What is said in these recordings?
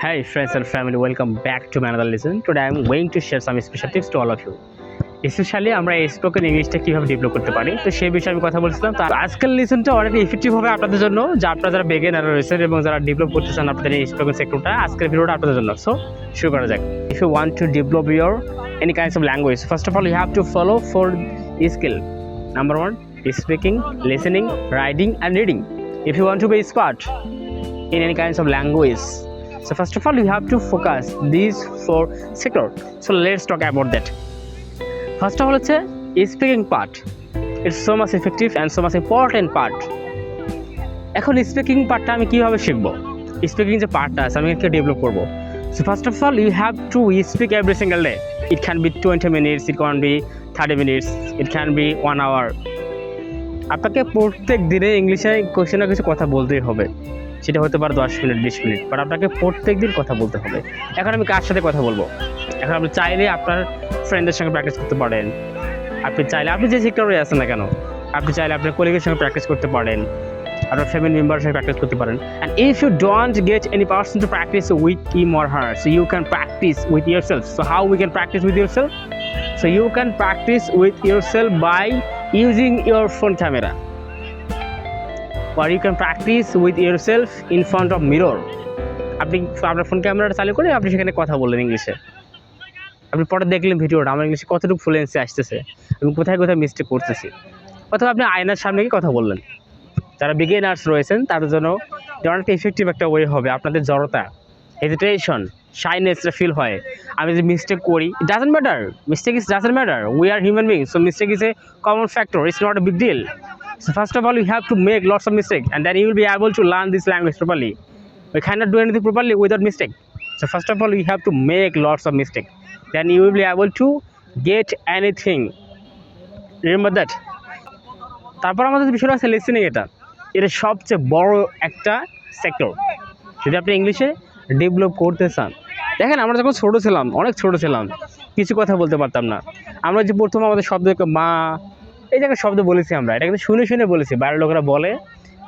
Hi friends and family, welcome back to my another lesson. Today I am going to share some special tips to all of you. Specially আমরা spoken ইংলিশটা কীভাবে develop করতে পারি, তো সেই বিষয়ে আমি কথা বলছিলাম। তো আজকের লেসনটা অনেক ইফেক্টিভ হবে আপনাদের জন্য, যা আপনারা যারা বেগিনার রয়েছেন এবং যারা ডেভেলপ করতে চান আপনাদের এই স্পোকেন সেক্টরটা। আজকের ভিডিওটা আপনাদের জন্য। সো শুরু করা যাক। If you want to develop your any kinds of language, first of all you have to follow 4 skill. Number 1, speaking, listening, writing and reading. If you want to be smart in any kinds of language, so first of all you have to focus these 4 sector. So let's talk about that. First of all, it's a speaking part. It's so much effective and so much important part. এখন speaking পার্টটা আমি কীভাবে শিখবো, speaking যে পার্টটা আছে আমি একে ডেভেলপ করবো। So first of all you have to speak every single day. It can be 20 minutes, it can be 30 minutes, it can be 1 hour. আপনাকে প্রত্যেক দিনে ইংলিশে কিছু না কিছু কথা বলতেই হবে, সেটা হতে পারে 10 মিনিট 20 মিনিট, বাট আপনাকে প্রত্যেক দিন কথা বলতে হবে। এখন আমি কার সাথে কথা বলবো? এখন আপনি চাইলে আপনার ফ্রেন্ডদের সঙ্গে প্র্যাকটিস করতে পারেন, আপনি চাইলে আপনি যে সেক্টরে আছেন না কেন, আপনি চাইলে আপনার কলিগের সঙ্গে প্র্যাকটিস করতে পারেন, আপনার ফ্যামিলি মেম্বারের সঙ্গে প্র্যাকটিস করতে পারেন। And if you don't get any person to practice with him or her, so you can practice with yourself. So how we can practice with yourself? So you can practice with yourself by using your phone camera, or you can practice with yourself in front of mirror. আপনি আপনার phone ক্যামেরাটা চালু করে আপনি সেখানে কথা বললেন ইংলিশে, আপনি পরে দেখলেন ভিডিওটা আমার ইংলিশে কতটুকু ফ্লুয়েন্সি আসতেছে, আমি কোথায় কোথায় মিস্টেক করতেছি। অথবা আপনি আয়নার সামনে গিয়ে কথা বললেন। যারা বিগিনার্স রয়েছেন তাদের জন্য অনেক ইফেক্টিভ একটা ওয়ে হবে। আপনাদের জড়তা, হেজিটেশন, শাইনেসটা ফিল হয়। আমি যদি মিস্টেক করি, it doesn't matter, mistake is doesn't matter, we are human being, so mistake is a common factor, it's not a big deal. So first of all you have to make lots of mistakes and then you will be able to learn this language properly. We cannot do anything properly without mistake. So first of all you have to make lots of mistakes, then you will be able to get anything. Remember that. তারপর আমাদের বিষয়টা আছে listening. এটা সবচেয়ে বড় একটা sector যদি আপনি ইংলিশে ডেভেলপ করতে চান। দেখেন আমরা যখন ছোটো ছিলাম, অনেক ছোটো ছিলাম, কিছু কথা বলতে পারতাম না। আমরা যে প্রথম আমাদের শব্দ মা এই জায়গায় শব্দ বলেছি, আমরা এটা কিন্তু শুনে শুনে বলেছি, বাইরের লোকেরা বলে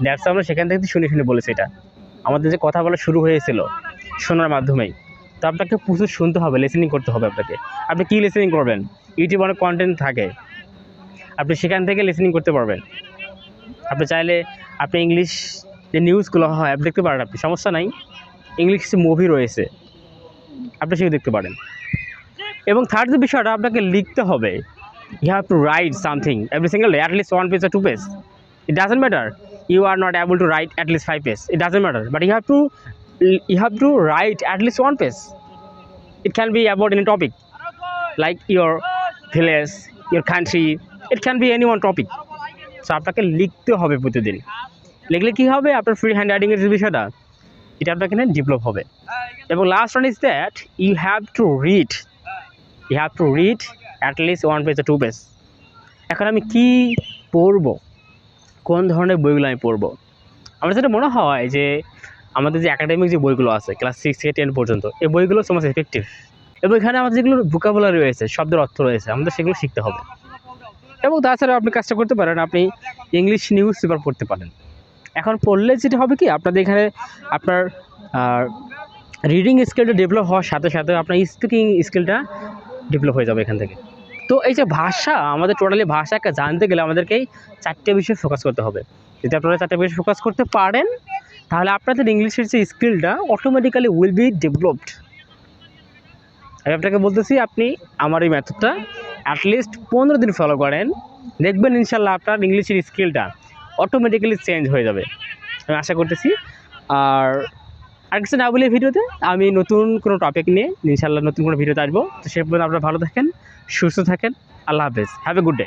দ্যাটস আমরা সেখান থেকে শুনে শুনে বলেছি। এটা আমাদের যে কথা বলা শুরু হয়েছিল শোনার মাধ্যমেই। তো আপনাকে প্রচুর শুনতে হবে, লিসেনিং করতে হবে আপনাকে। আপনি কী লিসেনিং করবেন? ইউটিউব অনেক কন্টেন্ট থাকে, আপনি সেখান থেকে লিসেনিং করতে পারবেন। আপনি চাইলে আপনি ইংলিশ যে নিউজগুলো হয় আপনি দেখতে পারেন, আপনি সমস্যা নাই। ইংলিশ মুভি রয়েছে, আপনি সেগুলো দেখতে পারেন। এবং থার্ড যে বিষয়টা, আপনাকে লিখতে হবে। You have to write something every single day, at least 1 page or 2 page. It doesn't matter you are not able to write at least 5 pages, it doesn't matter, but you have to write at least 1 page. It can be about any topic like your village, your country, it can be any one topic. So আপনাকে লিখতে হবে প্রতিদিন। লিখলে কী হবে, আপনার free hand রাইটিংয়ের যে বিষয়টা এটা আপনাকে ডেভেলপ হবে। এবং last one is that you have to read at least 1 page or 2 page. এখন আমি কী পড়বো, কোন ধরনের বইগুলো আমি পড়বো? আমার যেটা মনে হয় যে আমাদের যে একাডেমিক যে বইগুলো আছে ক্লাস 6 থেকে 10 পর্যন্ত, এই বইগুলো সো মাচ এফেক্টিভ। এবং এখানে আমাদের যেগুলো ভোকাবুলারি রয়েছে, শব্দের অর্থ রয়েছে, আমাদের সেগুলো শিখতে হবে। এবং তাছাড়াও আপনি কাজটা করতে পারেন, আপনি ইংলিশ নিউজ পেপার পড়তে পারেন। এখন পড়লে যেটা হবে কি, আপনাদের এখানে আপনার রিডিং স্কিলটা ডেভেলপ হওয়ার সাথে সাথে আপনার স্পিকিং স্কিলটা ডেভেলপ হয়ে যাবে এখান থেকে। তো এই যে ভাষা, আমাদের টোটালি ভাষাকে জানতে গেলে আমাদেরকেই 4টে বিষয়ে ফোকাস করতে হবে। যদি আপনারা 4টে বিষয়ে ফোকাস করতে পারেন তাহলে আপনাদের ইংলিশের যে স্কিলটা অটোমেটিক্যালি উইল বি ডেভেলপড। আমি আপনাকে বলতেছি, আপনি আমার এই মেথডটা অ্যাটলিস্ট 15 দিন ফলো করেন, দেখবেন ইনশাল্লাহ আপনার ইংলিশের স্কিলটা অটোমেটিক্যালি চেঞ্জ হয়ে যাবে, আমি আশা করতেছি। আর কিছু না বলে ভিডিওতে আমি নতুন কোনো টপিক নিয়ে ইনশাল্লাহ নতুন কোনো ভিডিওতে আসবো। তো সে পর্যন্ত আপনারা ভালো থাকেন, সুস্থ থাকেন, আল্লাহ হাফেজ, হ্যাভ এ গুড ডে।